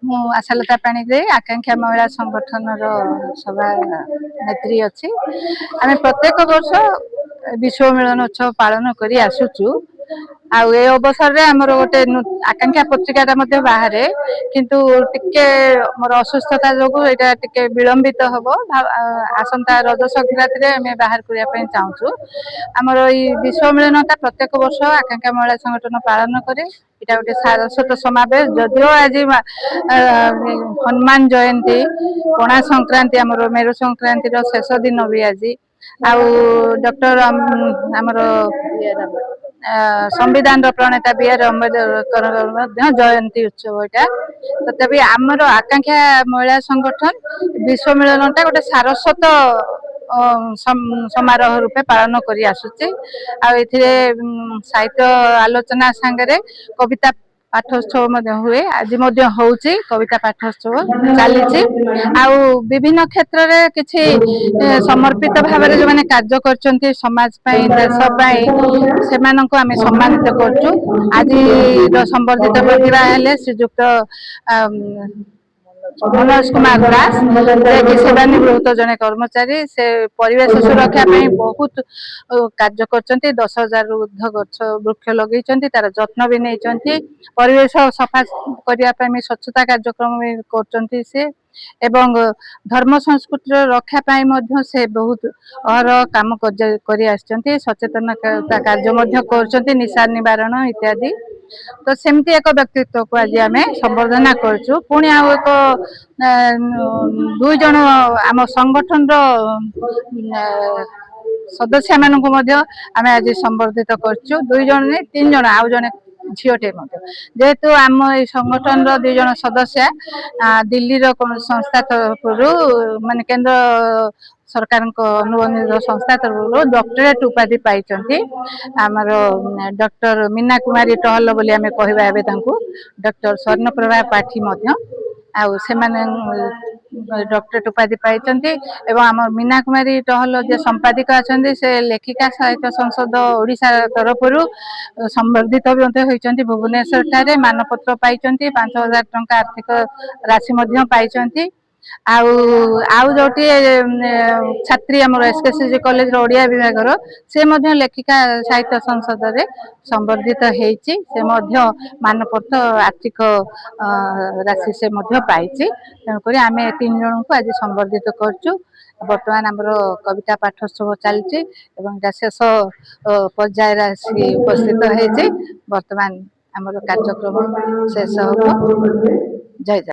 ମୁଁ ଆଶାଲତା ପାଣିଗ୍ରାହୀ ଆକାଂକ୍ଷା ମହିଳା ସଂଗଠନର ସଭା ନେତ୍ରୀ ଅଛି। ଆମେ ପ୍ରତ୍ୟେକ ବର୍ଷ ବିଶ୍ୱ ମିଳନ ଉତ୍ସବ ପାଳନ କରି ଆସୁଛୁ। ଆଉ ଏ ଅବସରରେ ଆମର ଗୋଟେ ଆକାଂକ୍ଷା ପତ୍ରିକାଟା ମଧ୍ୟ ବାହାରେ, କିନ୍ତୁ ଟିକେ ମୋର ଅସୁସ୍ଥତା ଯୋଗୁ ଏଇଟା ଟିକେ ବିଳମ୍ବିତ ହବ। ଆସନ୍ତା ରଜ ସଂକ୍ରାନ୍ତିରେ ଆମେ ବାହାର କରିବା ପାଇଁ ଚାହୁଁଛୁ। ଆମର ଏଇ ବିଶ୍ୱ ମିଳନଟା ପ୍ରତ୍ୟେକ ବର୍ଷ ଆକାଂକ୍ଷା ମହିଳା ସଂଗଠନ ପାଳନ କରେ। ଏଇଟା ଗୋଟେ ସାରସ୍ୱତ ସମାବେଶ, ଯଦିଓ ଆଜି ହନୁମାନ ଜୟନ୍ତୀ, ପଣା ସଂକ୍ରାନ୍ତି, ଆମର ମେରୁ ସଂକ୍ରାନ୍ତିର ଶେଷ ଦିନ ବି ଆଜି। ଆଉ ଡକ୍ଟର ଆମର ସମ୍ବିଧାନର ପ୍ରଣେତା B.R. ଆମ୍ବେଦକର ମଧ୍ୟ ଜୟନ୍ତୀ ଉତ୍ସବ ଏଇଟା। ତଥାପି ଆମର ଆକାଂକ୍ଷା ମହିଳା ସଂଗଠନ ବିଶ୍ୱ ମିଳନ ଟା ଗୋଟେ ସାରସ୍ୱତ ସମାରୋହ ରୂପେ ପାଳନ କରି ଆସୁଛି। ଆଉ ଏଥିରେ ସାହିତ୍ୟ ଆଲୋଚନା ସାଙ୍ଗରେ କବିତା ପାଠୋତ୍ସବ ମଧ୍ୟ ହୁଏ। ଆଜି ମଧ୍ୟ ହଉଛି କବିତା ପାଠୋତ୍ସବ ଚାଲିଛି। ଆଉ ବିଭିନ୍ନ କ୍ଷେତ୍ରରେ କିଛି ସମର୍ପିତ ଭାବରେ ଯୋଉମାନେ କାର୍ଯ୍ୟ କରୁଛନ୍ତି ସମାଜ ପାଇଁ, ଦେଶ ପାଇଁ, ସେମାନଙ୍କୁ ଆମେ ସମ୍ମାନିତ କରୁଛୁ। ଆଜିର ସମ୍ବର୍ଦ୍ଧିତ ପ୍ରତିଭା ହେଲେ ଶ୍ରୀଯୁକ୍ତ ମନୋଜ କୁମାର ଦାସ, ଯିଏକି ସେବାନିବୃତ୍ତ ଜଣେ କର୍ମଚାରୀ। ସେ ପରିବେଶ ସୁରକ୍ଷା ପାଇଁ ବହୁତ କାର୍ଯ୍ୟ କରୁଛନ୍ତି। 10,000ରୁ ଉର୍ଦ୍ଧ୍ୱ ଗଛ ବୃକ୍ଷ ଲଗେଇଛନ୍ତି, ତାର ଯତ୍ନ ବି ନେଇଛନ୍ତି। ପରିବେଶ ସଫା କରିବା ପାଇଁ ସ୍ୱଚ୍ଛତା କାର୍ଯ୍ୟକ୍ରମ ବି କରୁଛନ୍ତି ସେ। ଏବଂ ଧର୍ମ ସଂସ୍କୃତିର ରକ୍ଷା ପାଇଁ ମଧ୍ୟ ସେ ବହୁତ ଅହରହ କାମ କରି ଆସିଛନ୍ତି। ସଚେତନତା କାର୍ଯ୍ୟ ମଧ୍ୟ କରୁଛନ୍ତି, ନିଶା ନିବାରଣ ଇତ୍ୟାଦି। ତ ସେମିତି ଏକ ବ୍ୟକ୍ତିତ୍ୱକୁ ଆଜି ଆମେ ସମ୍ବର୍ଦ୍ଧନା କରୁଛୁ। ପୁଣି ଆଉ ଏକ ଦୁଇ ଜଣ ଆମ ସଂଗଠନର ସଦସ୍ୟ ମାନଙ୍କୁ ମଧ୍ୟ ଆମେ ଆଜି ସମ୍ବର୍ଦ୍ଧିତ କରୁଛୁ। 2 ଜଣ ନୁହେଁ, 3 ଜଣ, ଆଉ ଜଣେ ଝିଅଟେ ମଧ୍ୟ। ଯେହେତୁ ଆମ ଏଇ ସଂଗଠନର 2 ଜଣ ସଦସ୍ୟା ଦିଲ୍ଲୀର କୌଣସି ସଂସ୍ଥା ତରଫରୁ, ମାନେ କେନ୍ଦ୍ର ସରକାରଙ୍କ ଅନୁବନ୍ଧିତ ସଂସ୍ଥା ତରଫରୁ ଡକ୍ଟରେଟ ଉପାଧି ପାଇଛନ୍ତି। ଆମର ଡକ୍ଟର ମୀନା କୁମାରୀ ଟହଲ ବୋଲି ଆମେ କହିବା ଏବେ ତାଙ୍କୁ, ଡକ୍ଟର ସ୍ୱର୍ଣ୍ଣପ୍ରଭା ପାଠୀ ମଧ୍ୟ। ଆଉ ସେମାନେ ଡକ୍ଟରେଟ ଉପାଧି ପାଇଛନ୍ତି। ଏବଂ ଆମର ମୀନା କୁମାରୀ ଟହଲ ଯିଏ ସମ୍ପାଦିକା ଅଛନ୍ତି, ସେ ଲେଖିକା ସାହିତ୍ୟ ସଂସଦ ଓଡ଼ିଶା ତରଫରୁ ସମ୍ବର୍ଦ୍ଧିତ ମଧ୍ୟ ହୋଇଛନ୍ତି। ଭୁବନେଶ୍ୱର ଠାରେ ମାନପତ୍ର ପାଇଛନ୍ତି। 5,000 ଟଙ୍କା ଆର୍ଥିକ ରାଶି ମଧ୍ୟ ପାଇଛନ୍ତି। ଆଉ ଯୋଉଠି ଛାତ୍ରୀ ଆମର SKCG କଲେଜର ଓଡିଆ ବିଭାଗର, ସେ ମଧ୍ୟ ଲେଖିକା ସାହିତ୍ୟ ସଂସଦରେ ସମ୍ବର୍ଦ୍ଧିତ ହେଇଛି। ସେ ମଧ୍ୟ ମାନପତ୍ର ଆର୍ଥିକ ରାଶି ସେ ମଧ୍ୟ ପାଇଛି। ତେଣୁକରି ଆମେ 3 ଜଣଙ୍କୁ ଆଜି ସମ୍ବର୍ଦ୍ଧିତ କରୁଛୁ। ବର୍ତ୍ତମାନ ଆମର କବିତା ପାଠୋତ୍ସବ ଚାଲିଛି ଏବଂ এটা ଶେଷ ପର୍ଯ୍ୟାୟରେ ଆସି ଉପସ୍ଥିତ ହେଇଛି। ବର୍ତ୍ତମାନ ଆମର କାର୍ଯ୍ୟକ୍ରମ ଶେଷ ହବ। ଜୟ ଜଗନ୍ନାଥ।